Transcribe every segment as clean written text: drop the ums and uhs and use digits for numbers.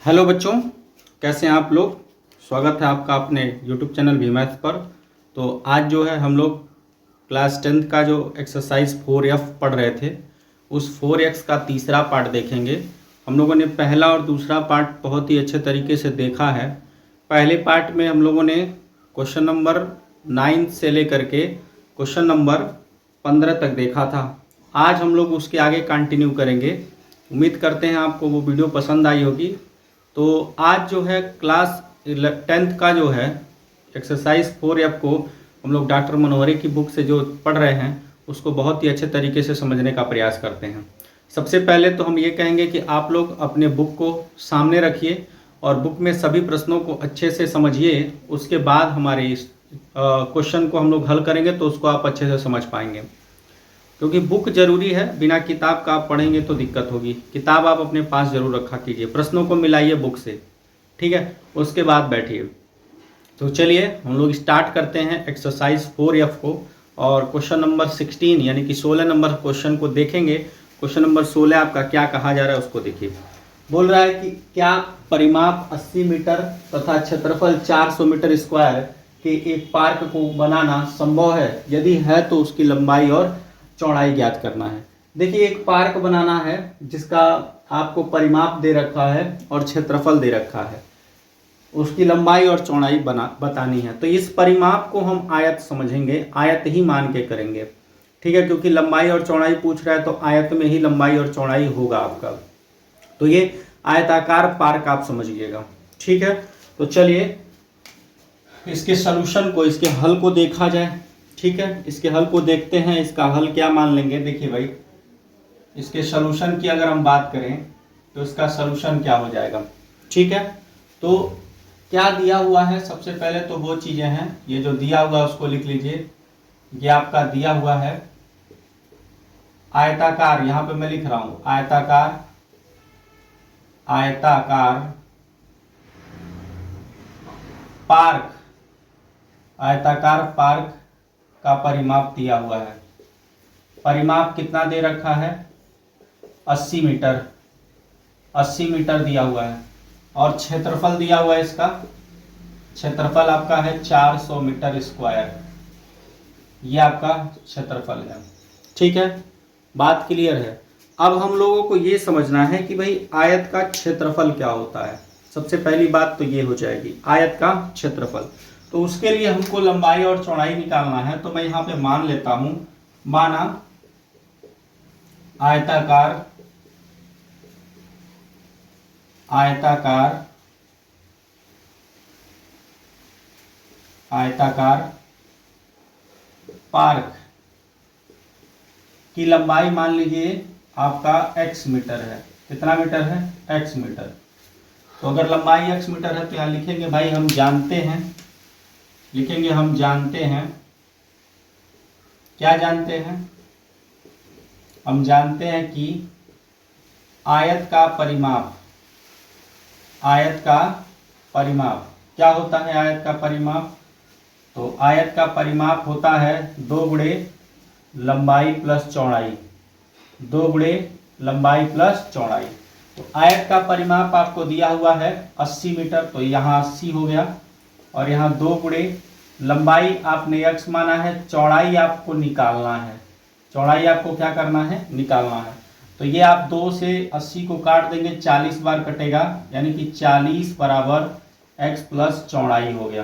Hello बच्चों, कैसे हैं आप लोग। स्वागत है आपका अपने यूट्यूब चैनल भी मैथ पर। तो आज जो है हम लोग क्लास 10th का जो एक्सरसाइज 4F पढ़ रहे थे, उस 4X का तीसरा पार्ट देखेंगे। हम लोगों ने पहला और दूसरा पार्ट बहुत ही अच्छे तरीके से देखा है। पहले पार्ट में हम लोगों ने क्वेश्चन नंबर 9 से लेकर के क्वेश्चन नंबर 15 तक देखा था। आज हम लोग उसके आगे कंटिन्यू करेंगे। उम्मीद करते हैं आपको वो वीडियो पसंद आई होगी। तो आज जो है क्लास 10th का जो है एक्सरसाइज 4F को हम लोग डॉक्टर मनोहरी की बुक से जो पढ़ रहे हैं उसको बहुत ही अच्छे तरीके से समझने का प्रयास करते हैं। सबसे पहले तो हम ये कहेंगे कि आप लोग अपने बुक को सामने रखिए और बुक में सभी प्रश्नों को अच्छे से समझिए। उसके बाद हमारे इस क्वेश्चन को हम लोग हल करेंगे तो उसको आप अच्छे से समझ पाएंगे, क्योंकि बुक जरूरी है। बिना किताब का आप पढ़ेंगे तो दिक्कत होगी। किताब आप अपने पास जरूर रखा कीजिए, प्रश्नों को मिलाइए बुक से, ठीक है। उसके बाद बैठिए। तो चलिए हम लोग स्टार्ट करते हैं एक्सरसाइज 4F को और क्वेश्चन नंबर 16 यानी कि 16 नंबर क्वेश्चन को देखेंगे। क्वेश्चन नंबर 16 आपका क्या कहा जा रहा है उसको देखिए। बोल रहा है कि क्या परिमाप 80 मीटर तथा क्षेत्रफल 400 मीटर स्क्वायर के एक पार्क को बनाना संभव है? यदि है तो उसकी लंबाई और चौड़ाई ज्ञात करना है। देखिए, एक पार्क बनाना है जिसका आपको परिमाप दे रखा है और क्षेत्रफल दे रखा है, उसकी लंबाई और चौड़ाई बतानी है। तो इस परिमाप को हम आयत समझेंगे, आयत ही मान के करेंगे, ठीक है। क्योंकि लंबाई और चौड़ाई पूछ रहा है तो आयत में ही लंबाई और चौड़ाई होगा आपका। तो ये आयताकार पार्क आप समझिएगा, ठीक है। तो चलिए इसके सलूशन को, इसके हल को देखा जाए, ठीक है। इसके हल को देखते हैं। इसका हल क्या मान लेंगे? देखिए भाई, इसके सलूशन की अगर हम बात करें तो इसका सलूशन क्या हो जाएगा, ठीक है। तो क्या दिया हुआ है? सबसे पहले तो वो चीजें हैं, ये जो दिया हुआ है उसको लिख लीजिए। ये आपका दिया हुआ है आयताकार, यहां पे मैं लिख रहा हूं आयताकार, आयताकार पार्क, आयताकार पार्क का परिमाप दिया हुआ है। परिमाप कितना दे रखा है? 80 मीटर, 80 मीटर दिया हुआ है। और क्षेत्रफल दिया हुआ है, इसका क्षेत्रफल आपका है 400 मीटर स्क्वायर। ये आपका क्षेत्रफल है, ठीक है। बात क्लियर है। अब हम लोगों को ये समझना है कि भाई आयत का क्षेत्रफल क्या होता है। सबसे पहली बात तो ये हो जाएगी आयत का क्षेत्रफल। तो उसके लिए हमको लंबाई और चौड़ाई निकालना है। तो मैं यहां पे मान लेता हूं, माना आयताकार, आयताकार, आयताकार पार्क की लंबाई मान लीजिए आपका x मीटर है। कितना मीटर है? x metre. तो अगर लंबाई x मीटर है तो यहां लिखेंगे भाई हम जानते हैं, लिखेंगे हम जानते हैं। क्या जानते हैं? हम जानते हैं कि आयत का परिमाप, आयत का परिमाप क्या होता है? आयत का परिमाप, तो आयत का परिमाप होता है 2 गुणे लंबाई प्लस चौड़ाई, 2 गुणे लंबाई प्लस चौड़ाई। तो आयत का परिमाप आपको दिया हुआ है 80 मीटर, तो यहाँ 80 हो गया। और यहाँ 2 गुणे लंबाई आपने x माना है, चौड़ाई आपको निकालना है। चौड़ाई आपको क्या करना है? निकालना है। तो ये आप 2 से 80 को काट देंगे, 40 बार कटेगा, यानी कि 40 बराबर x प्लस चौड़ाई हो गया।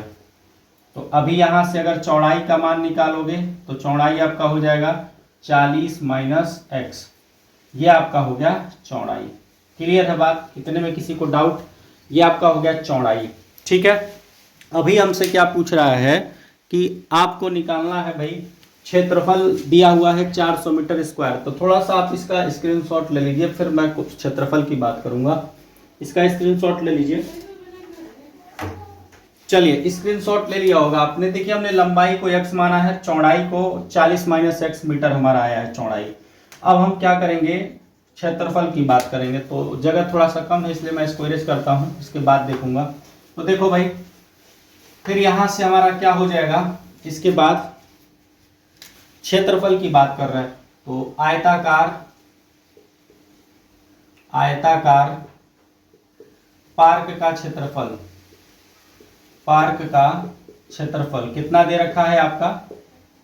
तो अभी यहां से अगर चौड़ाई का मान निकालोगे तो चौड़ाई आपका हो जाएगा 40 माइनस एक्स। ये आपका हो गया चौड़ाई। क्लियर है बात? इतने में किसी को डाउट? ये आपका हो गया चौड़ाई, ठीक है। अभी हमसे क्या पूछ रहा है कि आपको निकालना है भाई क्षेत्रफल दिया हुआ है 400 मीटर स्क्वायर। तो थोड़ा सा आप इसका स्क्रीनशॉट ले लीजिए, फिर मैं कुछ क्षेत्रफल की बात करूंगा। इसका स्क्रीनशॉट ले लीजिए। चलिए स्क्रीनशॉट ले लिया होगा आपने। देखिए हमने लंबाई को x माना है, चौड़ाई को 40 माइनस एक्स मीटर हमारा आया है चौड़ाई। अब हम क्या करेंगे? क्षेत्रफल की बात करेंगे। तो जगह थोड़ा सा कम है इसलिए मैं इसको इरेज करता हूं, इसके बाद देखूंगा। तो देखो भाई, फिर यहां से हमारा क्या हो जाएगा? इसके बाद क्षेत्रफल की बात कर रहे हैं तो आयताकार, आयताकार पार्क का क्षेत्रफल, पार्क का क्षेत्रफल कितना दे रखा है आपका,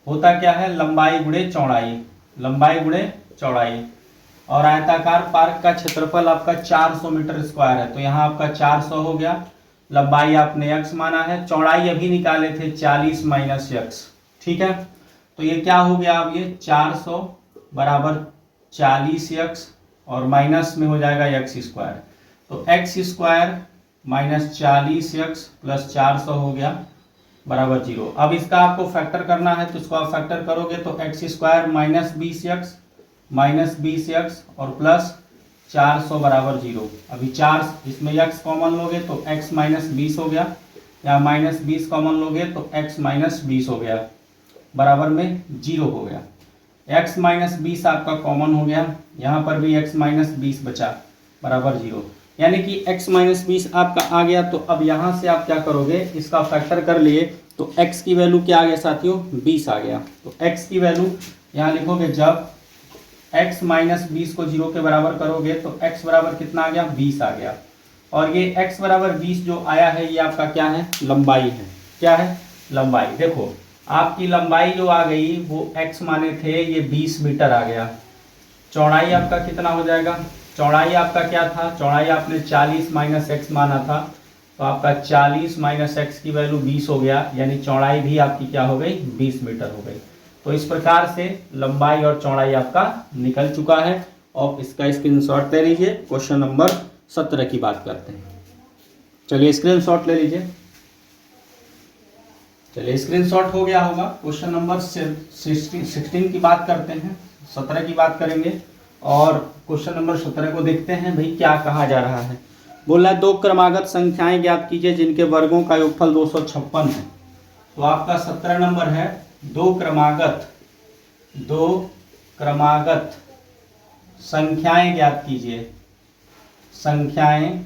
होता क्या है लंबाई गुणे चौड़ाई, लंबाई गुणे चौड़ाई। और आयताकार पार्क का क्षेत्रफल आपका 400 मीटर स्क्वायर है, तो यहाँ आपका 400 हो गया। लंबाई आपने x माना है, चौड़ाई अभी निकाले थे 40 माइनस x, ठीक है। तो ये क्या हो गया, अब ये 400 बराबर 40x और माइनस में हो जाएगा x स्क्वायर, तो x square minus 40x plus 400 हो गया बराबर 0। अब इसका आपको फैक्टर करना है, तो इसको आप फैक्टर करोगे तो x स्क्वायर माइनस 20x और प्लस 400 बराबर 0। अभी 4 इसमें x कॉमन लोगे तो x माइनस 20 हो गया, या माइनस 20 कॉमन लोगे तो x माइनस 20 हो गया बराबर में 0 हो गया। x माइनस 20 आपका कॉमन हो गया, यहाँ पर भी x माइनस 20 बचा बराबर 0, यानी कि x माइनस 20 आपका आ गया। तो अब यहाँ से आप क्या करोगे, इसका फैक्टर कर लिए तो x की वैल्यू क्या आ गया साथियों, 20 आ गया। तो x की वैल्यू यहाँ लिखोगे, जब x माइनस 20 को 0 के बराबर करोगे तो x बराबर कितना आ गया, 20 आ गया। और ये x बराबर 20 जो आया है, ये आपका क्या है, लंबाई है। क्या है, लंबाई। देखो आपकी लंबाई जो आ गई वो x माने थे, ये 20 मीटर आ गया। चौड़ाई आपका कितना हो जाएगा, चौड़ाई आपका क्या था, चौड़ाई आपने 40 माइनस एक्स माना था, तो आपका 40 माइनस एक्स की वैल्यू 20 हो गया, यानी चौड़ाई भी आपकी क्या हो गई, 20 मीटर हो गई। तो इस प्रकार से लंबाई और चौड़ाई आपका निकल चुका है। और इसका स्क्रीनशॉट ले लीजिए। क्वेश्चन नंबर 17 की बात करते हैं। चलिए स्क्रीनशॉट ले लीजिए। चलिए स्क्रीनशॉट हो गया होगा। क्वेश्चन नंबर 16 की बात करते हैं, 17 की बात करेंगे। और क्वेश्चन नंबर 17 को देखते हैं भाई क्या कहा जा रहा है। बोल रहा है दो क्रमागत संख्याएं ज्ञात कीजिए जिनके वर्गों का योगफल 256 है। तो आपका 17 नंबर है, दो क्रमागत संख्याएं ज्ञात कीजिए, संख्याएं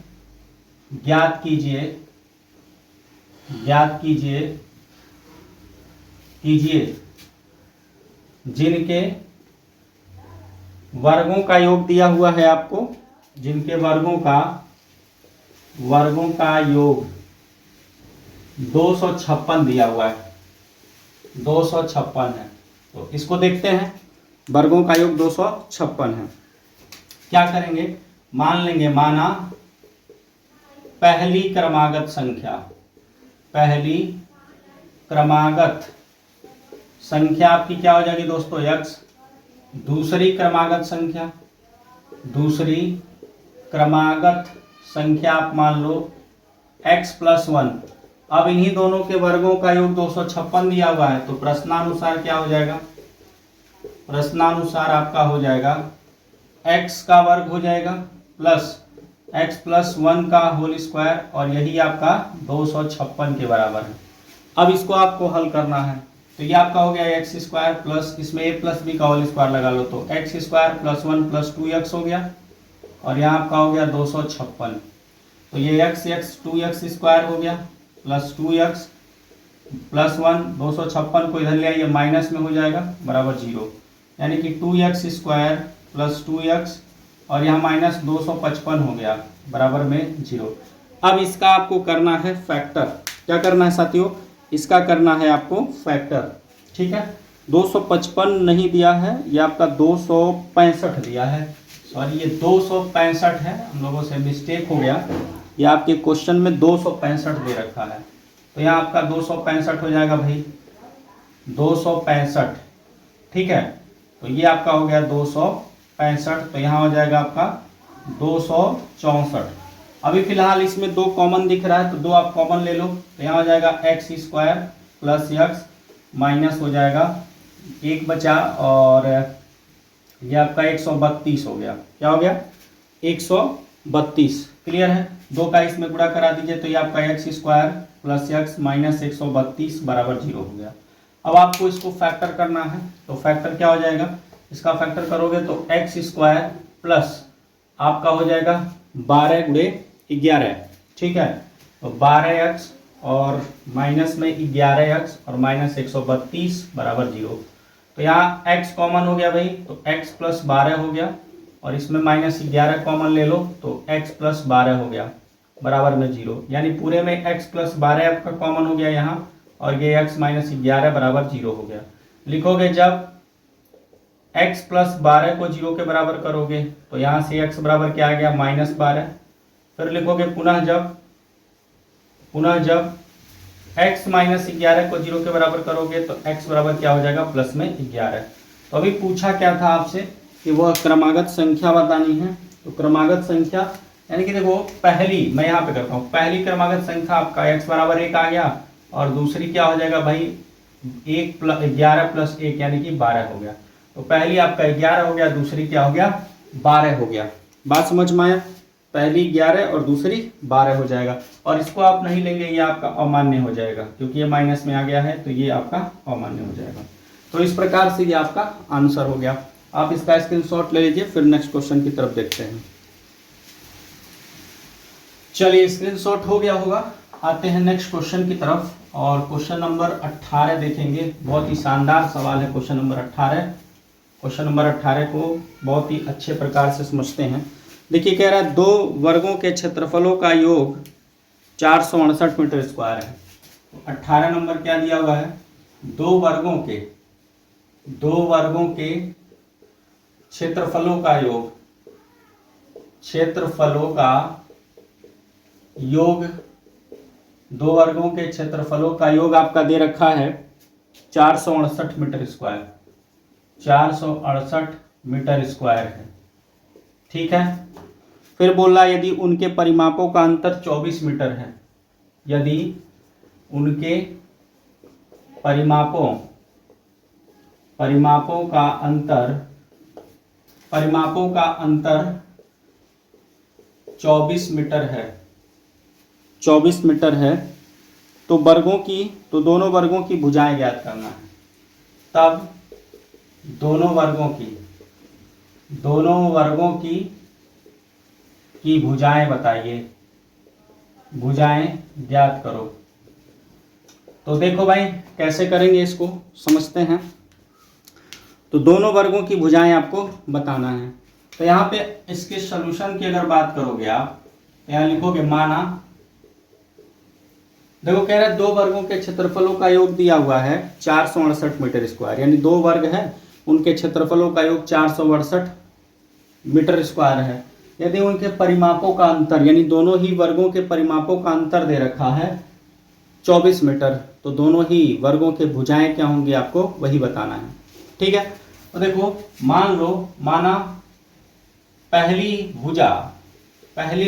ज्ञात कीजिए जिनके वर्गों का योग दिया हुआ है आपको, जिनके वर्गों का योग 256 दिया हुआ है, 256 है। तो इसको देखते हैं, वर्गों का योग 256 है। क्या करेंगे, मान लेंगे, माना पहली क्रमागत संख्या आपकी क्या हो जाएगी दोस्तों, x। दूसरी क्रमागत संख्या आप मान लो x प्लस 1। अब इन्हीं दोनों के वर्गों का योग 256 दिया हुआ है, तो प्रश्नानुसार क्या हो जाएगा, प्रश्नानुसार आपका हो जाएगा x का वर्ग हो जाएगा प्लस x प्लस 1 का होल स्क्वायर, और यही आपका 256 के बराबर है। अब इसको आपको हल करना है, तो ये आपका हो गया एक्स स्क्वायर प्लस, इसमें a प्लस बी का होल स्क्वायर लगा लो, तो x square plus 1 plus 2x हो गया, और यहाँ आपका हो गया 256। तो ये x 2x स्क्वायर हो गया प्लस 2x प्लस 1, 256 को इधर ले आइए, माइनस में हो जाएगा बराबर 0, यानी कि 2x स्क्वायर प्लस 2x और यहाँ माइनस 255 हो गया बराबर में 0। अब इसका आपको करना है फैक्टर। क्या करना है साथियों, इसका करना है आपको फैक्टर, ठीक है। 255 नहीं दिया है, ये आपका 265 दिया है, सॉरी ये 265 है, हम लोगों से मिस्टेक हो गया, ये आपके क्वेश्चन में 265 दे रखा है, तो यहाँ आपका 265 हो जाएगा भाई, 265, ठीक है। तो ये आपका हो गया 265, तो यहाँ हो जाएगा आपका 264। अभी फिलहाल इसमें 2 कॉमन दिख रहा है, तो 2 आप कॉमन ले लो, तो यहाँ हो जाएगा x square plus x minus हो जाएगा 1 बचा, और ये आपका 132 हो गया। क्या हो गया, 132। क्लियर है, 2 का इसमें गुणा करा दीजिए, तो ये आपका x square plus x minus 132 बराबर 0 हो गया। अब आपको इसको फैक्टर करना है, तो फैक्टर क्या हो जाएगा, इसका फैक्टर करोगे तो एक्स स्क्वायर प्लस आपका हो जाएगा 12 गुणे 11, ठीक है। तो 12x और माइनस में 11x और माइनस 132 बराबर 0। तो यहाँ x कॉमन हो गया भाई, तो x प्लस 12 हो गया, और इसमें माइनस 11 कॉमन ले लो, तो x प्लस 12 हो गया। बराबर में 0, यानी पूरे में x प्लस 12 आपका कॉमन हो गया यहाँ, और ये x माइनस 11 बराबर 0 हो गया। लिखोगे जब x प्लस 12 को 0 के बराबर करोगे तो यहाँ से x बराबर क्या आ गया -12। फिर लिखोगे पुनः जब x माइनस 11 को 0 के बराबर करोगे तो x बराबर क्या हो जाएगा प्लस में 11। तो अभी पूछा क्या था आपसे कि वह क्रमागत संख्या बतानी है। तो क्रमागत संख्या यानी कि देखो पहली, मैं यहाँ पे करता हूँ, पहली क्रमागत संख्या आपका x बराबर 1 आ गया, और दूसरी क्या हो जाएगा भाई 11 प्लस 1 यानी कि 12 हो गया। तो पहली आपका 11 हो गया, दूसरी क्या हो गया 12 हो गया। बात समझ में आया, पहली 11 और दूसरी 12 हो जाएगा। और इसको आप नहीं लेंगे, ये आपका अमान्य हो जाएगा, क्योंकि ये माइनस में आ गया है तो ये आपका अमान्य हो जाएगा। तो इस प्रकार से ये आपका आंसर हो गया। आप इसका स्क्रीनशॉट ले लीजिए, फिर नेक्स्ट क्वेश्चन की तरफ देखते हैं। चलिए स्क्रीनशॉट हो गया होगा, आते हैं नेक्स्ट क्वेश्चन की तरफ। और क्वेश्चन नंबर 18 देखेंगे। बहुत ही शानदार सवाल है क्वेश्चन नंबर 18। क्वेश्चन नंबर 18 को बहुत ही अच्छे प्रकार से समझते हैं। देखिए कह रहा है 2 वर्गों के क्षेत्रफलों का योग 468 मीटर स्क्वायर है। 18 नंबर क्या दिया हुआ है, 2 वर्गों के क्षेत्रफलों का योग 2 वर्गों के क्षेत्रफलों का योग आपका दे रखा है 468 मीटर स्क्वायर, 468 मीटर स्क्वायर है। ठीक है, फिर बोल रहा यदि उनके परिमापों का अंतर 24 मीटर है, यदि उनके परिमापों का अंतर 24 मीटर है, 24 मीटर है, तो दोनों वर्गों की भुजाएं ज्ञात करना है। तब दोनों वर्गों की भुजाएं बताइए, भुजाएं ज्ञात करो। तो देखो भाई कैसे करेंगे, इसको समझते हैं। तो दोनों वर्गों की भुजाएं आपको बताना है। तो यहाँ पे इसके सॉल्यूशन की अगर बात करोगे आप, यहाँ लिखोगे माना, देखो कह रहा है 2 वर्गों के क्षेत्रफलों का योग दिया हुआ है 468 मीटर स्क्वायर, यानी 2 वर्ग है, उनके क्षेत्रफलों का योग 468 मीटर स्क्वायर है। यदि उनके परिमापों का अंतर, यानी दोनों ही वर्गों के परिमापों का अंतर दे रखा है 24 मीटर, तो दोनों ही वर्गों के भुजाएं क्या होंगी आपको वही बताना है। ठीक है, तो देखो माना पहली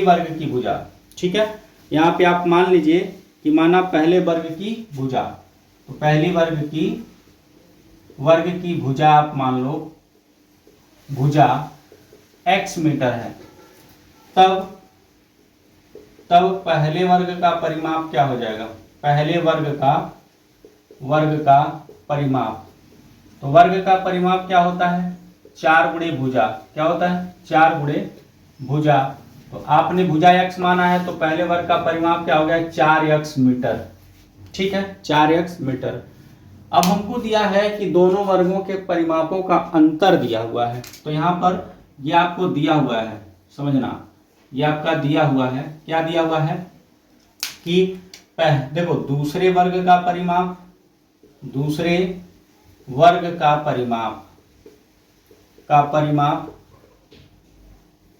वर्ग की भुजा, ठीक है, यहाँ पे आप मान लीजिए कि माना पहले वर्ग की भुजा, तो पहली वर्ग की भुजा आप मान लो भुजा x मीटर है, तब पहले वर्ग का परिमाप क्या हो जाएगा, पहले वर्ग का परिमाप। तो वर्ग का परिमाप क्या होता है 4 गुणे भुजा, क्या होता है 4 गुणे भुजा। तो आपने भुजा x माना है, तो पहले वर्ग का परिमाप क्या हो गया 4x मीटर। ठीक है, 4x मीटर। अब हमको दिया है कि दोनों वर्गों के परिमापों का अंतर दिया हुआ है, तो यहाँ पर ये आपको दिया हुआ है, समझना, ये आपका दिया हुआ है, क्या दिया हुआ है कि देखो दूसरे वर्ग का परिमाप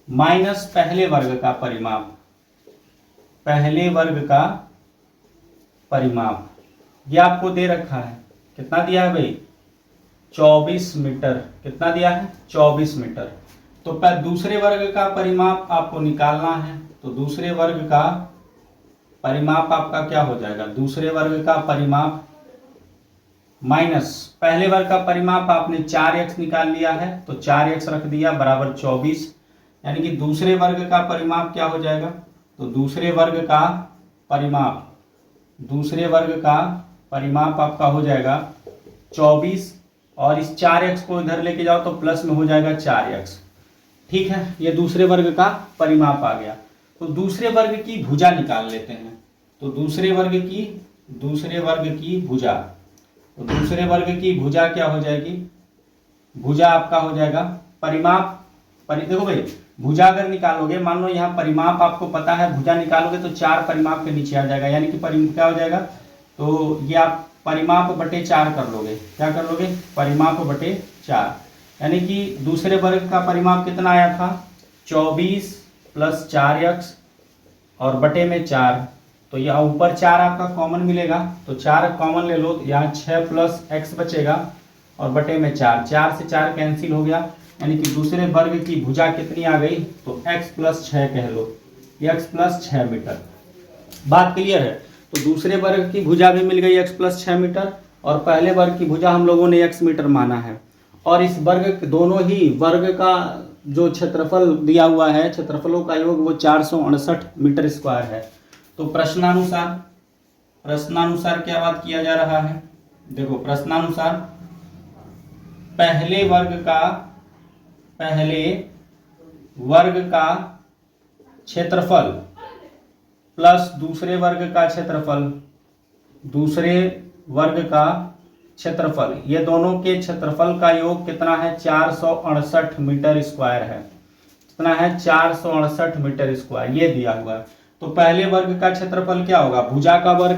माइनस पहले वर्ग का परिमाप, ये आपको दे रखा है। कितना दिया है भाई 24 मीटर, कितना दिया है 24 मीटर। तो दूसरे वर्ग का परिमाप आपको निकालना है, तो दूसरे वर्ग का परिमाप आपका क्या हो जाएगा, दूसरे वर्ग का परिमाप माइनस पहले वर्ग का परिमाप आपने 4x निकाल लिया है, तो 4x रख दिया बराबर 24, यानी कि दूसरे वर्ग का परिमाप क्या हो जाएगा, तो दूसरे वर्ग का परिमाप आपका हो जाएगा 24, और इस 4x को इधर लेके जाओ तो प्लस में हो जाएगा 4x। ठीक है, ये दूसरे वर्ग का परिमाप आ गया। तो दूसरे वर्ग की भुजा निकाल लेते हैं। तो दूसरे वर्ग की भुजा क्या हो जाएगी, भुजा आपका हो जाएगा परिमाप देखो भाई, भुजा अगर निकालोगे, मान लो यहाँ परिमाप आपको पता है, भुजा निकालोगे तो 4 परिमाप के नीचे आ जाएगा, यानी कि क्या हो जाएगा, तो ये आप परिमाप बटे 4 कर लोगे। क्या कर लोगे? परिमाप बटे 4, यानी कि दूसरे वर्ग का परिमाप कितना आया था, 24 + 4x और बटे में 4, तो यहाँ ऊपर 4 आपका कॉमन मिलेगा, तो 4 कॉमन ले लो, तो यहाँ 6 + x बचेगा और बटे में 4, 4 से 4 कैंसिल हो गया, यानी कि दूसरे वर्ग की भुजा कितनी आ गई, तो x + 6 कह लो, x + 6 मीटर। बात क्लियर है? तो दूसरे वर्ग की भुजा भी मिल गई x + 6 मीटर, और पहले वर्ग की भुजा हम लोगों ने x मीटर माना है, और इस वर्ग दोनों ही वर्ग का जो क्षेत्रफल दिया हुआ है, क्षेत्रफलों का योग वो 468 मीटर स्क्वायर है। तो प्रश्नानुसार क्या बात किया जा रहा है, देखो प्रश्नानुसार पहले वर्ग का क्षेत्रफल प्लस दूसरे वर्ग का क्षेत्रफल, ये दोनों के क्षेत्रफल का योग कितना है, 468 मीटर स्क्वायर है। कितना है? 468 मीटर स्क्वायर, ये दिया हुआ है। तो पहले वर्ग का क्षेत्रफल क्या होगा, भुजा का वर्ग।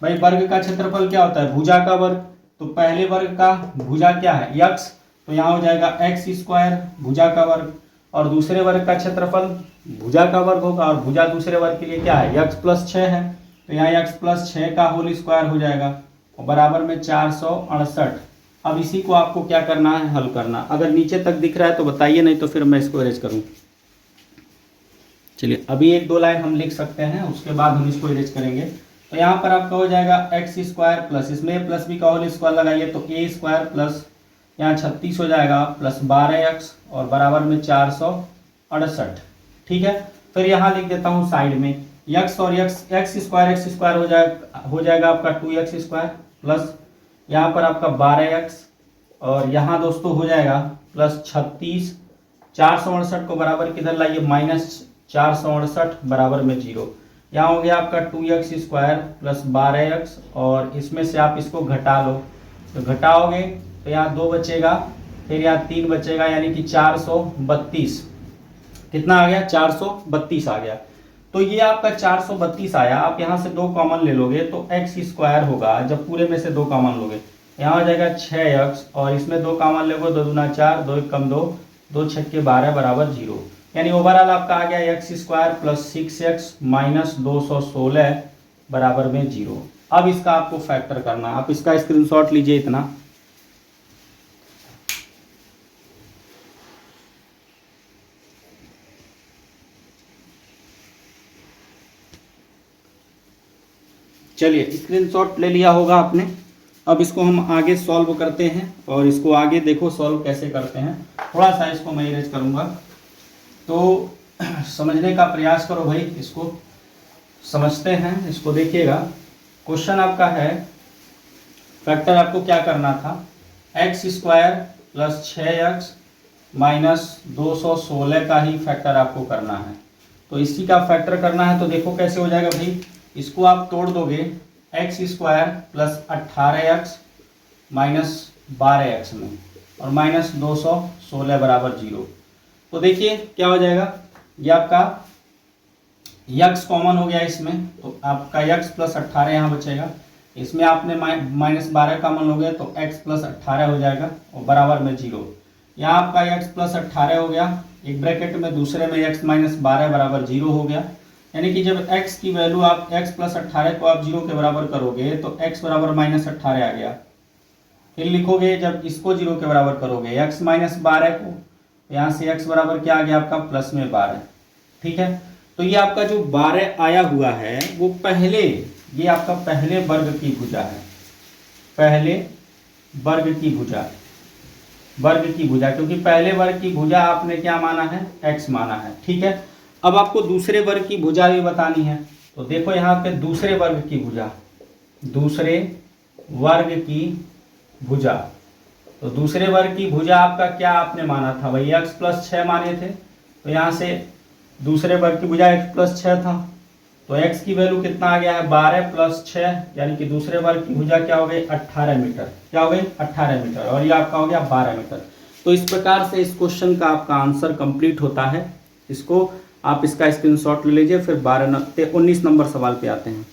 भाई वर्ग का क्षेत्रफल क्या होता है, भुजा का वर्ग। तो पहले वर्ग का भुजा क्या है, x, तो यहाँ हो जाएगा x² भुजा का वर्ग, और दूसरे वर्ग का क्षेत्रफल भुजा का वर्ग होगा, और भुजा दूसरे वर्ग के लिए क्या है, x + 6 है, तो यहाँ x + 6 का होल स्क्वायर हो जाएगा, और बराबर में 468। अब इसी को आपको क्या करना है, हल करना। अगर नीचे तक दिख रहा है तो बताइए, नहीं तो फिर मैं इसको इरेज करूँ। चलिए अभी 1-2 लाइन हम लिख सकते हैं, उसके बाद हम इसको इरेज करेंगे। तो यहाँ पर आपका हो जाएगा x² प्लस इसमें +b का होल स्क्वायर लगाइए, तो a² प्लस यहाँ 36 हो जाएगा प्लस 12x और बराबर में 468। ठीक है, फिर यहाँ लिख देता हूँ साइड में x और x² हो जाएगा आपका 2x² प्लस यहाँ पर आपका 12x, और यहाँ दोस्तों हो जाएगा प्लस 36। 468 को बराबर किधर लाइए, -468 बराबर में 0। यहाँ हो गया आपका 2x² प्लस 12x, और इसमें से आप इसको घटा लो, तो घटाओगे तो यहाँ 2 बचेगा, फिर यहाँ 3 बचेगा, यानी कि 432। कितना आ गया, 432 आ गया। तो ये आपका 432 आया। आप यहाँ से 2 कॉमन ले लोगे तो x² होगा, जब पूरे में से 2 कॉमन लोगे, यहाँ हो जाएगा 6x, और इसमें 2 कॉमन लोगे, 2 दूना 4, 2 कम 2, 2 छक्के 12 बराबर 0, यानी ओवरऑल आपका आ गया x² प्लस 6x माइनस 216 बराबर में 0। अब इसका आपको फैक्टर करना, आप इसका स्क्रीनशॉट लीजिए इतना। चलिए स्क्रीनशॉट ले लिया होगा आपने। अब इसको हम आगे सॉल्व करते हैं, और इसको आगे देखो सॉल्व कैसे करते हैं। थोड़ा सा इसको मैं इरेज करूँगा, तो समझने का प्रयास करो भाई, इसको समझते हैं, इसको देखिएगा। क्वेश्चन आपका है, फैक्टर आपको क्या करना था, x² प्लस 6x माइनस 216 का ही फैक्टर आपको करना है। तो इसी का फैक्टर करना है, तो देखो कैसे हो जाएगा भाई, इसको आप तोड़ दोगे, x² plus 18x minus 12x में, और माइनस 216 बराबर 0। तो देखिए क्या हो जाएगा, ये आपका x कॉमन हो गया इसमें, तो आपका x प्लस 18 यहाँ बचेगा, इसमें आपने -12 कॉमन लोगे तो x प्लस 18 हो जाएगा, और बराबर में 0। यहाँ आपका x प्लस 18 हो गया, एक ब्रैकेट में, दूसरे में x माइनस 12 बराबर 0 हो गया। यानी कि जब x की वैल्यू आप x प्लस 18 को आप 0 के बराबर करोगे तो x बराबर -18 आ गया। फिर लिखोगे जब इसको 0 के बराबर करोगे x माइनस 12 को, यहाँ से x बराबर क्या आ गया आपका प्लस में 12। ठीक है, तो ये आपका जो 12 आया हुआ है वो ये आपका पहले वर्ग की भुजा है, पहले वर्ग की भुजा, क्योंकि पहले वर्ग की भुजा आपने क्या माना है, x माना है। ठीक है, अब आपको दूसरे वर्ग की भुजा भी बतानी है, तो देखो यहाँ पे दूसरे वर्ग की भुजा, तो दूसरे वर्ग की भुजा आपका क्या आपने माना था भाई, x प्लस 6 माने थे, तो यहाँ से दूसरे वर्ग की भुजा x प्लस 6 था, तो x की वैल्यू कितना आ गया है, 12 प्लस 6, यानी कि दूसरे वर्ग की भुजा क्या हो गई, 18 मीटर। क्या हो गई, 18 मीटर, और ये आपका हो गया 12 मीटर। तो इस प्रकार से इस क्वेश्चन का आपका आंसर कंप्लीट होता है। इसको आप इसका स्क्रीनशॉट ले लीजिए। फिर 19 नंबर सवाल पे आते हैं।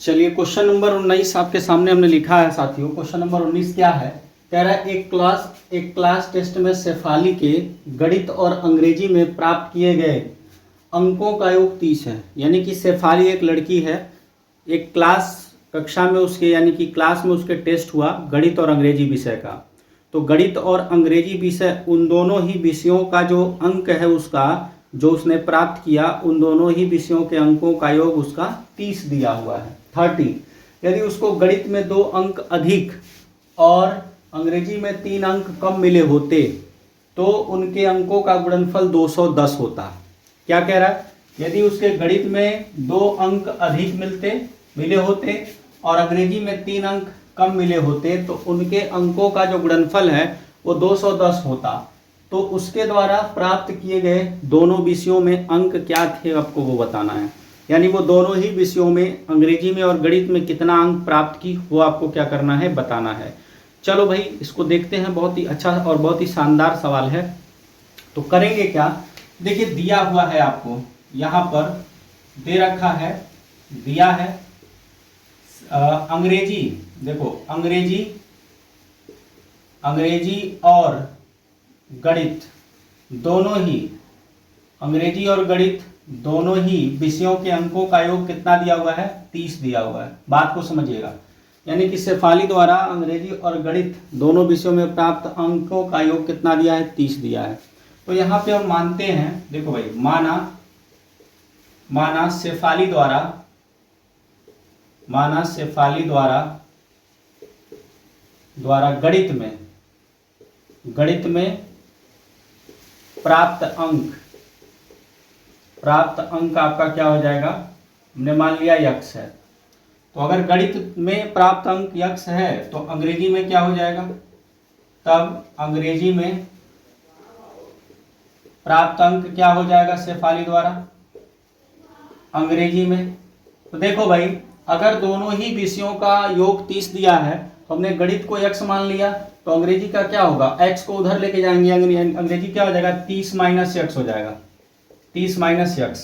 चलिए, क्वेश्चन नंबर 19 आपके सामने हमने लिखा है साथियों। क्वेश्चन नंबर 19 क्या है? कह रहा है एक क्लास टेस्ट में शेफाली के गणित और अंग्रेजी में प्राप्त किए गए अंकों का योग 30 है। यानी कि शेफाली एक लड़की है, एक कक्षा में उसके यानी कि क्लास में उसके टेस्ट हुआ गणित और अंग्रेजी विषय का। तो गणित और अंग्रेजी विषय, उन दोनों ही विषयों का जो अंक है उसका, जो उसने प्राप्त किया, उन दोनों ही विषयों के अंकों का योग उसका 30 दिया हुआ है, 30। यदि उसको गणित में 2 अंक अधिक और अंग्रेजी में 3 अंक कम मिले होते तो उनके अंकों का गुणनफल 210 होता। क्या कह रहा है? यदि उसके गणित में 2 अंक अधिक मिले होते और अंग्रेजी में 3 अंक कम मिले होते तो उनके अंकों का जो गुणनफल है वो 210 होता। तो उसके द्वारा प्राप्त किए गए दोनों विषयों में अंक क्या थे आपको वो बताना है। यानी वो दोनों ही विषयों में, अंग्रेजी में और गणित में कितना अंक प्राप्त की वो आपको क्या करना है, बताना है। चलो भाई, इसको देखते हैं। बहुत ही अच्छा और बहुत ही शानदार सवाल है। तो करेंगे क्या? देखिए, दिया हुआ है आपको, यहाँ पर दे रखा है, दिया है अंग्रेजी। देखो, अंग्रेजी और गणित दोनों ही, अंग्रेजी और गणित दोनों ही विषयों के अंकों का योग कितना दिया हुआ है? 30 दिया हुआ है। बात को समझिएगा। यानी कि शेफाली द्वारा अंग्रेजी और गणित दोनों विषयों में प्राप्त अंकों का योग कितना दिया है? 30 दिया है। तो यहाँ पे हम मानते हैं, देखो भाई, माना शेफाली द्वारा गणित में प्राप्त अंक आपका क्या हो जाएगा? हमने मान लिया यक्स है। तो अगर गणित में प्राप्त अंक यक्स है तो अंग्रेजी में क्या हो जाएगा? तब अंग्रेजी में प्राप्त अंक क्या हो जाएगा शेफाली द्वारा अंग्रेजी में? तो देखो भाई, अगर दोनों ही विषयों का योग 30 दिया है तो हमने गणित को x मान लिया, तो अंग्रेजी का क्या होगा? x को उधर लेके जाएंगे, अंग्रेजी क्या हो जाएगा? 30 माइनस x हो जाएगा, 30 माइनस x।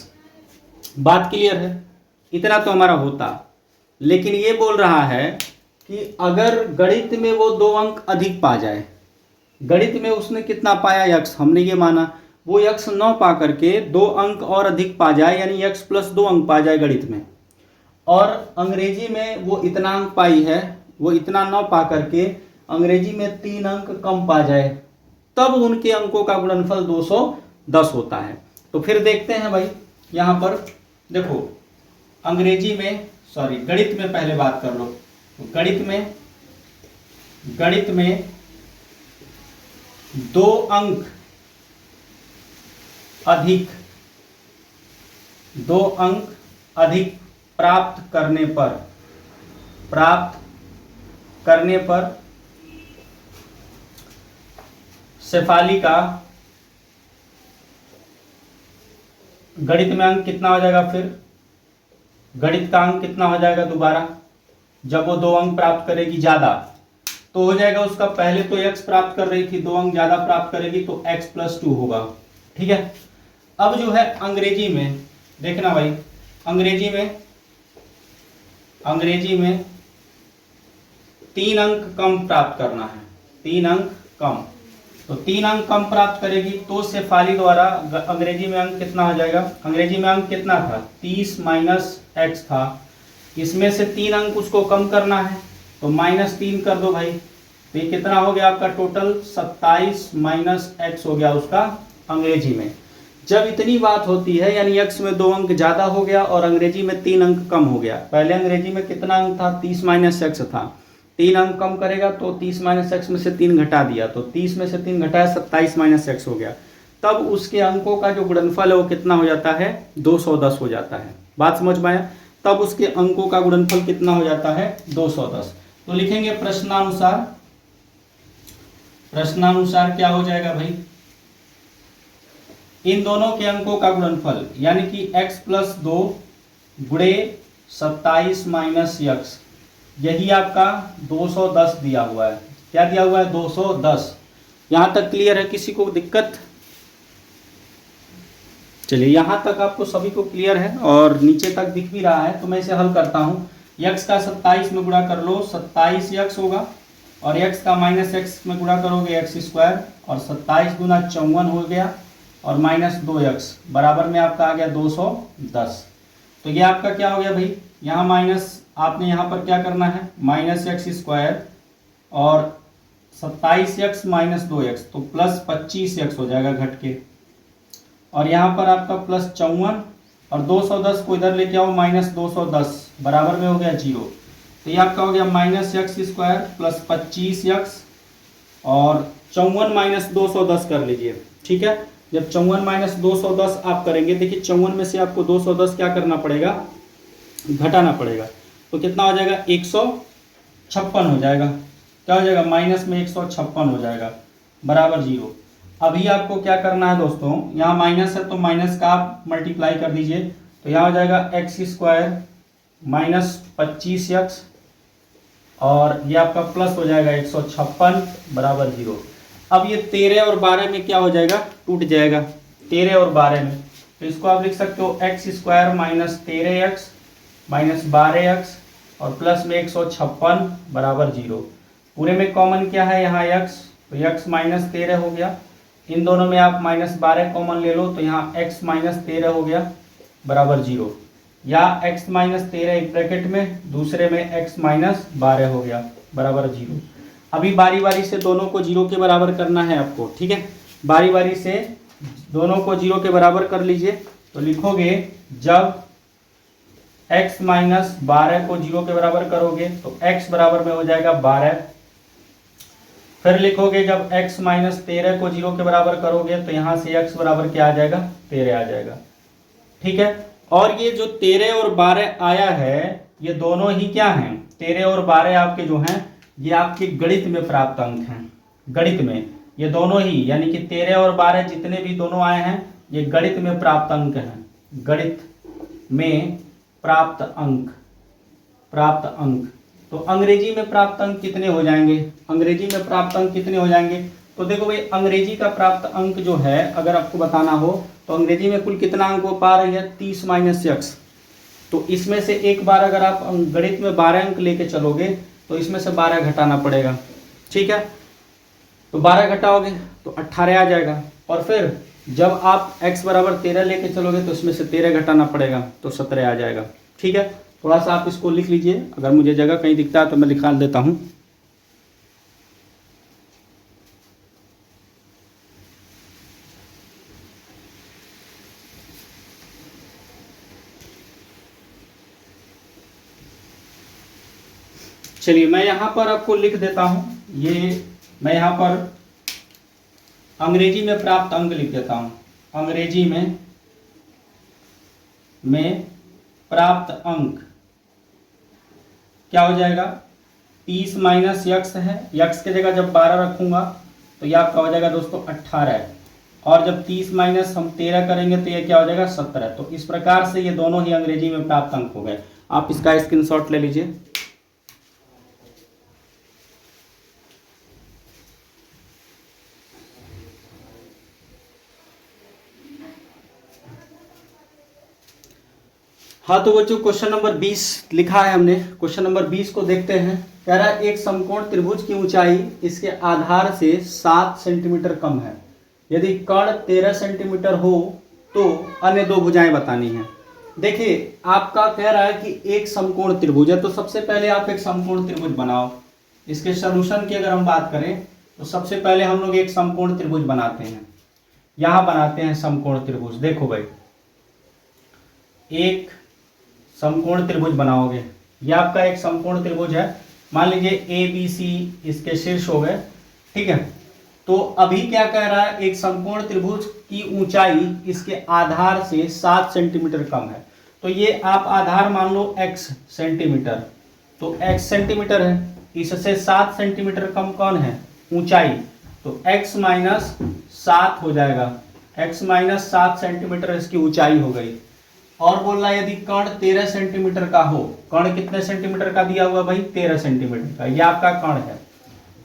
बात क्लियर है? इतना तो हमारा होता। लेकिन ये बोल रहा है कि अगर गणित में वो 2 अंक अधिक पा जाए, गणित में उसने कितना पाया? x, हमने ये माना। वो x 9 पा करके 2 अंक और अधिक पा जाए, यानी x + 2 अंक पा जाए गणित में, और अंग्रेजी में वो इतना अंक पाई है, वो इतना 9 पा करके अंग्रेजी में 3 अंक कम पा जाए, तब उनके अंकों का गुणनफल 210 होता है। तो फिर देखते हैं भाई, यहाँ पर देखो, गणित में पहले बात कर लो। तो गणित में 2 अंक अधिक प्राप्त करने पर शेफाली का गणित में अंक कितना हो जाएगा? फिर गणित का अंक कितना हो जाएगा दोबारा? जब वो 2 अंक प्राप्त करेगी ज्यादा तो हो जाएगा उसका, पहले तो x प्राप्त कर रही थी, 2 अंक ज्यादा प्राप्त करेगी तो x + 2 होगा। ठीक है। अब जो है अंग्रेजी में देखना भाई, अंग्रेजी में 3 अंक कम प्राप्त करना है, 3 अंक कम। तो 3 अंक कम प्राप्त करेगी तो शेफाली द्वारा अंग्रेजी में अंक कितना हो जाएगा? अंग्रेजी में अंक कितना था? 30 माइनस x था। इसमें से 3 अंक उसको कम करना है तो -3 कर दो भाई। तो ये कितना हो गया आपका? टोटल 27 माइनस x हो गया उसका अंग्रेजी में। जब इतनी बात होती है, यानी x में 2 अंक ज्यादा हो गया और अंग्रेजी में 3 अंक कम हो गया। पहले अंग्रेजी में कितना अंक था? 30 माइनस x था। 3 अंक कम करेगा तो 30 माइनस x में से 3 घटा दिया, तो 30 में से 3 घटाया, 27 माइनस x हो गया। तब उसके अंकों का जो गुणनफल है वो कितना हो जाता है? 210 हो जाता है। बात समझ में आया? तब उसके अंकों का गुणनफल कितना हो जाता है? 210। तो लिखेंगे प्रश्नानुसार क्या हो जाएगा भाई? इन दोनों के अंकों का गुणनफल यानी कि x प्लस 2 गुणे 27 माइनस x, यही आपका 210 दिया हुआ है। क्या दिया हुआ है? 210। यहां तक क्लियर है? किसी को दिक्कत? चलिए यहां तक आपको सभी को क्लियर है और नीचे तक दिख भी रहा है, तो मैं इसे हल करता हूं। x का 27 में गुणा कर लो, 27x होगा, और x का माइनस x में गुणा करोगे x स्क्वायर, और 27 गुना 54 हो गया, और माइनस 2x बराबर में आपका आ गया 210। तो ये आपका क्या हो गया भाई? यहाँ माइनस आपने यहाँ पर क्या करना है? माइनस एक्स स्क्वायर और 27x माइनस 2x, तो प्लस 25x हो जाएगा घट के, और यहाँ पर आपका प्लस 54, और 210 को इधर लेके आओ, माइनस 210 बराबर में हो गया 0। तो ये आपका हो गया minus x square plus 25x, और 54 माइनस 210 कर लीजिए। ठीक है, जब 54 माइनस 210 आप करेंगे, देखिए 54 में से आपको 210 क्या करना पड़ेगा? घटाना पड़ेगा। तो कितना हो जाएगा? 156 हो जाएगा। क्या हो जाएगा? माइनस में 156 हो जाएगा बराबर 0। अभी आपको क्या करना है दोस्तों? यहाँ माइनस है तो माइनस का आप मल्टीप्लाई कर दीजिए, तो यहाँ हो जाएगा एक्स स्क्वायर माइनस 25x, और ये आपका प्लस हो जाएगा 156 बराबर 0। अब ये 13 और 12 में क्या हो जाएगा? टूट जाएगा 13 और 12 में, तो इसको आप लिख सकते हो x square minus 13x minus 12x और प्लस में 156 बराबर 0। पूरे में कॉमन क्या है? यहाँ x, तो x माइनस 13 हो गया। इन दोनों में आप माइनस 12 कॉमन ले लो, तो यहाँ x माइनस 13 हो गया बराबर 0, या x माइनस 13 एक ब्रैकेट में, दूसरे में x माइनस 12 हो गया बराबर 0। अभी बारी बारी से दोनों को 0 के बराबर करना है आपको। ठीक है, बारी बारी से दोनों को 0 के बराबर कर लीजिए। तो लिखोगे जब x माइनस 12 को 0 के बराबर करोगे तो x बराबर में हो जाएगा 12। फिर लिखोगे जब x माइनस 13 को 0 के बराबर करोगे तो यहाँ से x बराबर क्या आ जाएगा? 13 आ जाएगा। ठीक है, और ये जो 13 और 12 आया है, ये दोनों ही क्या हैं? 13 और 12 आपके जो हैं, ये आपके गणित में प्राप्त अंक हैं। गणित में ये दोनों ही, यानी कि 13 और 12 जितने भी दोनों आए हैं, ये गणित में प्राप्त अंक हैं। गणित में प्राप्त अंक, प्राप्त अंक। तो अंग्रेजी में प्राप्त अंक कितने हो जाएंगे? अंग्रेजी में प्राप्त अंक कितने हो जाएंगे? तो देखो भाई, अंग्रेजी का प्राप्त अंक जो है, अगर आपको बताना हो तो अंग्रेजी में कुल कितना अंक हो पा रही है? 30 माइनस x। तो इसमें से एक बार अगर आप गणित में 12 अंक लेके चलोगे तो इसमें से 12 घटाना पड़ेगा। ठीक है, तो 12 घटाओगे तो 18 आ जाएगा, और फिर जब आप x बराबर 13 लेके चलोगे तो इसमें से 13 घटाना पड़ेगा तो 17 आ जाएगा। ठीक है, थोड़ा सा आप इसको लिख लीजिए, अगर मुझे जगह कहीं दिखता है तो मैं निकाल देता हूं। चलिए मैं यहां पर आपको लिख देता हूं। ये मैं यहां पर अंग्रेजी में प्राप्त अंक लिख देता हूं। अंग्रेजी में प्राप्त अंक क्या हो जाएगा? 30 माइनस x है, x की जगह जब 12 रखूंगा तो ये आपका हो जाएगा दोस्तों 18, और जब 30 माइनस हम 13 करेंगे तो ये क्या हो जाएगा? 17। तो इस प्रकार से ये दोनों ही अंग्रेजी में प्राप्त अंक हो गए। आप इसका स्क्रीनशॉट ले लीजिए। हाँ, तो बच्चों क्वेश्चन नंबर 20 लिखा है हमने। क्वेश्चन नंबर 20 को देखते हैं। कह रहा है एक समकोण त्रिभुज की ऊंचाई इसके आधार से 7 सेंटीमीटर कम है। यदि कर्ण 13 सेंटीमीटर हो तो अन्य दो भुजाएं बतानी हैं। देखिए, आपका कह रहा है कि एक समकोण त्रिभुज है, तो सबसे पहले आप एक समकोण त्रिभुज बनाओ। इसके सॉल्यूशन की अगर हम बात करें तो सबसे पहले हम लोग एक समकोण त्रिभुज बनाते हैं। यहां बनाते हैं समकोण त्रिभुज। देखो भाई, एक समकोण त्रिभुज बनाओगे। यह आपका एक समकोण त्रिभुज है। मान लीजिए ए बी सी इसके शीर्ष हो गए। ठीक है, तो अभी क्या कह रहा है? एक समकोण त्रिभुज की ऊंचाई इसके आधार से 7 सेंटीमीटर कम है। तो ये आप आधार मान लो x सेंटीमीटर, तो x सेंटीमीटर है, इससे 7 सेंटीमीटर कम कौन है? ऊंचाई। तो x माइनस 7 हो जाएगा। x माइनस 7 सेंटीमीटर इसकी ऊंचाई हो गई। और बोल रहा है यदि कर्ण 13 सेंटीमीटर का हो, कर्ण कितने सेंटीमीटर का दिया हुआ भाई, 13 सेंटीमीटर का, यह आपका कर्ण है।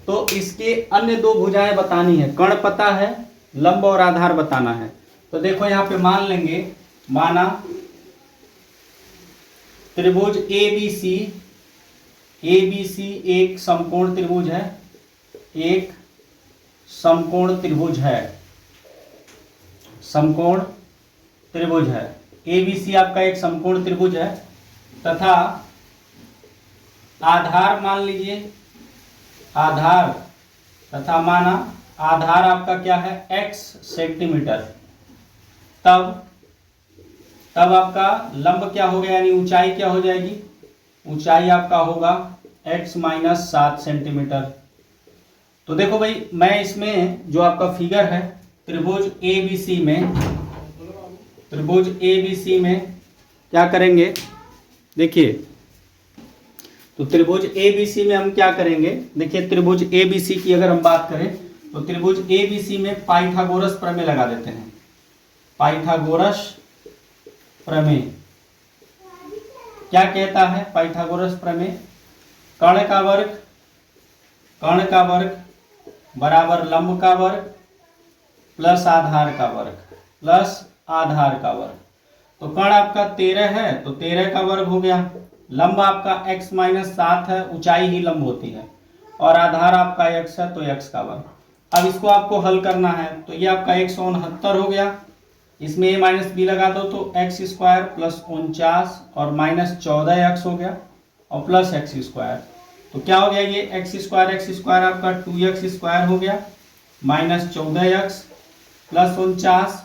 तो इसके अन्य दो भुजाएं बतानी है, कर्ण पता है, लंब और आधार बताना है। तो देखो यहाँ पे मान लेंगे, माना त्रिभुज ABC एक समकोण त्रिभुज है, एक समकोण त्रिभुज है, समकोण त्रिभुज है। ABC आपका एक समकोण त्रिभुज है तथा आधार मान लीजिए, आधार तथा माना आधार आपका क्या है, x सेंटीमीटर। तब आपका लंब क्या हो गया, यानी ऊंचाई क्या हो जाएगी, ऊंचाई आपका होगा x माइनस 7 सेंटीमीटर। तो देखो भाई, मैं इसमें जो आपका फिगर है त्रिभुज ABC में क्या करेंगे, देखिए, तो त्रिभुज ABC में हम क्या करेंगे, देखिए त्रिभुज ABC की अगर हम बात करें तो त्रिभुज ABC में पाइथागोरस प्रमेय लगा देते हैं। पाइथागोरस प्रमेय क्या कहता है, पाइथागोरस प्रमेय, कर्ण का वर्ग बराबर लंब का वर्ग प्लस आधार का वर्ग। तो कर्ण आपका 13 है तो 13 का वर्ग हो गया, लंब आपका x माइनस 7 है, ऊंचाई ही लंब होती है, और आधार आपका x है तो x का वर्ग। अब इसको आपको हल करना है, तो ये आपका 169 हो गया, इसमें a माइनस बी लगा दो तो x स्क्वायर प्लस 49 और माइनस 14x हो गया और प्लस x स्क्वायर। तो क्या हो गया, ये x स्क्वायर आपका 2x स्क्वायर हो गया, माइनस 14x प्लस 49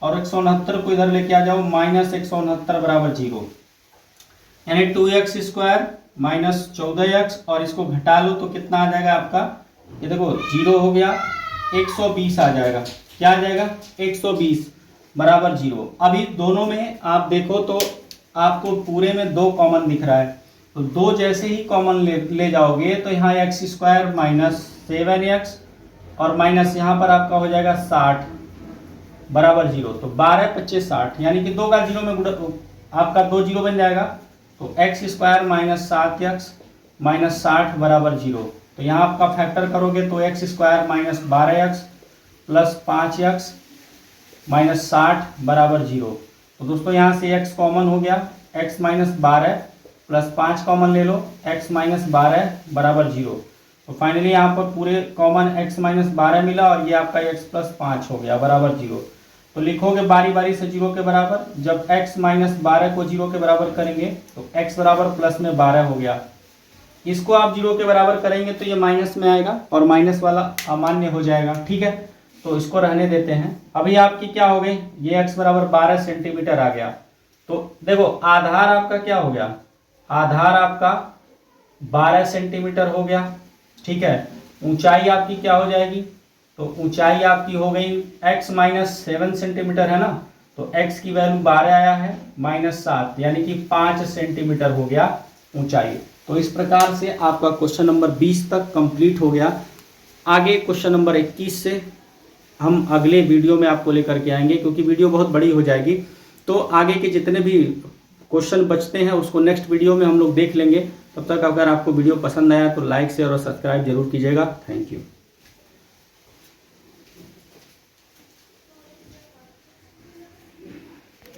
और 169 को इधर लेके आ जाओ, माइनस 169 बराबर 0, यानी 2x स्क्वायर माइनस 14x, और इसको घटा लो तो कितना आ जाएगा आपका, ये देखो 0 हो गया, 120 आ जाएगा। क्या आ जाएगा, 120 बराबर 0। अभी दोनों में आप देखो तो आपको पूरे में 2 कॉमन दिख रहा है, तो 2 जैसे ही कॉमन ले जाओगे तो यहाँ x स्क्वायर माइनस 7x और माइनस यहाँ पर आपका हो जाएगा 60 बराबर 0। तो 12 25 60, यानी कि 2 का 0 में आपका 2 0 बन जाएगा। तो x square minus 7x minus 60 बराबर 0। तो यहाँ आपका फैक्टर करोगे तो x square minus 12x plus 5x minus 60 बराबर 0। तो दोस्तों यहाँ से x कॉमन हो गया, x माइनस 12 प्लस 5 कॉमन ले लो, x माइनस 12 बराबर 0। तो फाइनली यहाँ पर पूरे कॉमन x माइनस 12 मिला और ये आपका x प्लस 5 हो गया बराबर 0। तो लिखोगे बारी बारी से 0 के बराबर, जब x माइनस 12 को 0 के बराबर करेंगे तो x बराबर प्लस में 12 हो गया, इसको आप 0 के बराबर करेंगे तो ये माइनस में आएगा और माइनस वाला अमान्य हो जाएगा, ठीक है। तो इसको रहने देते हैं। अभी आपकी क्या हो गई, ये x बराबर 12 सेंटीमीटर आ गया। तो देखो आधार आपका क्या हो गया, आधार आपका 12 सेंटीमीटर हो गया, ठीक है। ऊंचाई आपकी क्या हो जाएगी, तो ऊंचाई आपकी हो गई x माइनस 7 सेंटीमीटर है ना, तो x की वैल्यू 12 आया है माइनस 7, यानी कि 5 सेंटीमीटर हो गया ऊंचाई। तो इस प्रकार से आपका क्वेश्चन नंबर 20 तक कंप्लीट हो गया। आगे क्वेश्चन नंबर 21 से हम अगले वीडियो में आपको लेकर के आएंगे, क्योंकि वीडियो बहुत बड़ी हो जाएगी। तो आगे के जितने भी क्वेश्चन बचते हैं उसको नेक्स्ट वीडियो में हम लोग देख लेंगे। तब तक अगर आपको वीडियो पसंद आया तो लाइक शेयर और सब्सक्राइब जरूर कीजिएगा। Thank you.